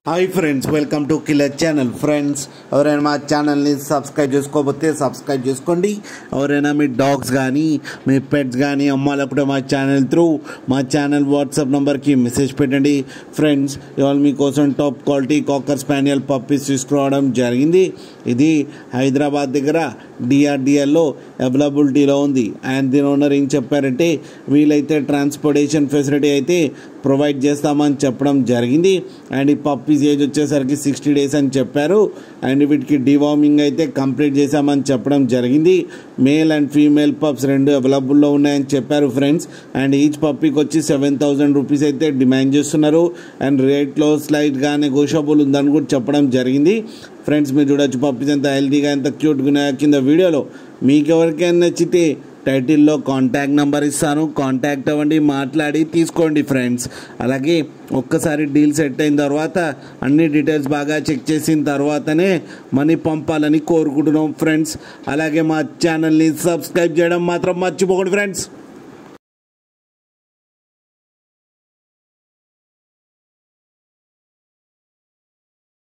Hi friends, welcome to killer channel. Friends, ఎవరైనా మా ఛానల్ని సబ్స్క్రైబ్ చేసుకోకపోతే సబ్స్క్రైబ్ చేసుకోండి. ఎవరైనా మీ డాగ్స్ కానీ మీ పెట్స్ కానీ అమ్మాలనుకుంటే మా ఛానల్ త్రూ మా ఛానల్ వాట్సాప్ నెంబర్కి మెసేజ్ పెట్టండి. ఫ్రెండ్స్, ఇవాళ మీకోసం టాప్ క్వాలిటీ కాకర్ స్పానియల్ పప్పీస్ తీసుకురావడం జరిగింది. ఇది హైదరాబాద్ దగ్గర డిఆర్డిఎల్లో అవైలబిలిటీలో ఉంది. అండ్ దీని ఓనర్ ఏం చెప్పారంటే, వీలైతే ట్రాన్స్పోర్టేషన్ ఫెసిలిటీ అయితే ప్రొవైడ్ చేస్తామని చెప్పడం జరిగింది. అండ్ ఈ పప్పీస్ ఏజ్ వచ్చేసరికి 60 days అని చెప్పారు. అండ్ వీటికి డివార్మింగ్ అయితే కంప్లీట్ చేశామని చెప్పడం జరిగింది. మేల్ అండ్ ఫీమేల్ పప్స్ రెండు అవైలబుల్లో ఉన్నాయని చెప్పారు ఫ్రెండ్స్. అండ్ ఈచ్ పప్పీకి వచ్చి 7,000 రూపీస్ అయితే డిమాండ్ చేస్తున్నారు. అండ్ రేట్లో స్లైట్గా నెగోషియబుల్ ఉందని కూడా చెప్పడం జరిగింది. ఫ్రెండ్స్, మీరు చూడొచ్చు పప్పీస్ ఎంత హెల్తీగా ఎంత క్యూట్గా ఉన్నాయో కింద వీడియోలో. మీకు ఎవరికైనా నచ్చితే టైటిల్లో కాంటాక్ట్ నెంబర్ ఇస్తాను, కాంటాక్ట్ అవ్వండి, మాట్లాడి తీసుకోండి ఫ్రెండ్స్. అలాగే ఒక్కసారి డీల్ సెట్ అయిన తర్వాత అన్ని డీటెయిల్స్ బాగా చెక్ చేసిన తర్వాతనే మనీ పంపాలని కోరుకుంటున్నాం ఫ్రెండ్స్. అలాగే మా ఛానల్ని సబ్స్క్రైబ్ చేయడం మాత్రం మర్చిపోకండి ఫ్రెండ్స్.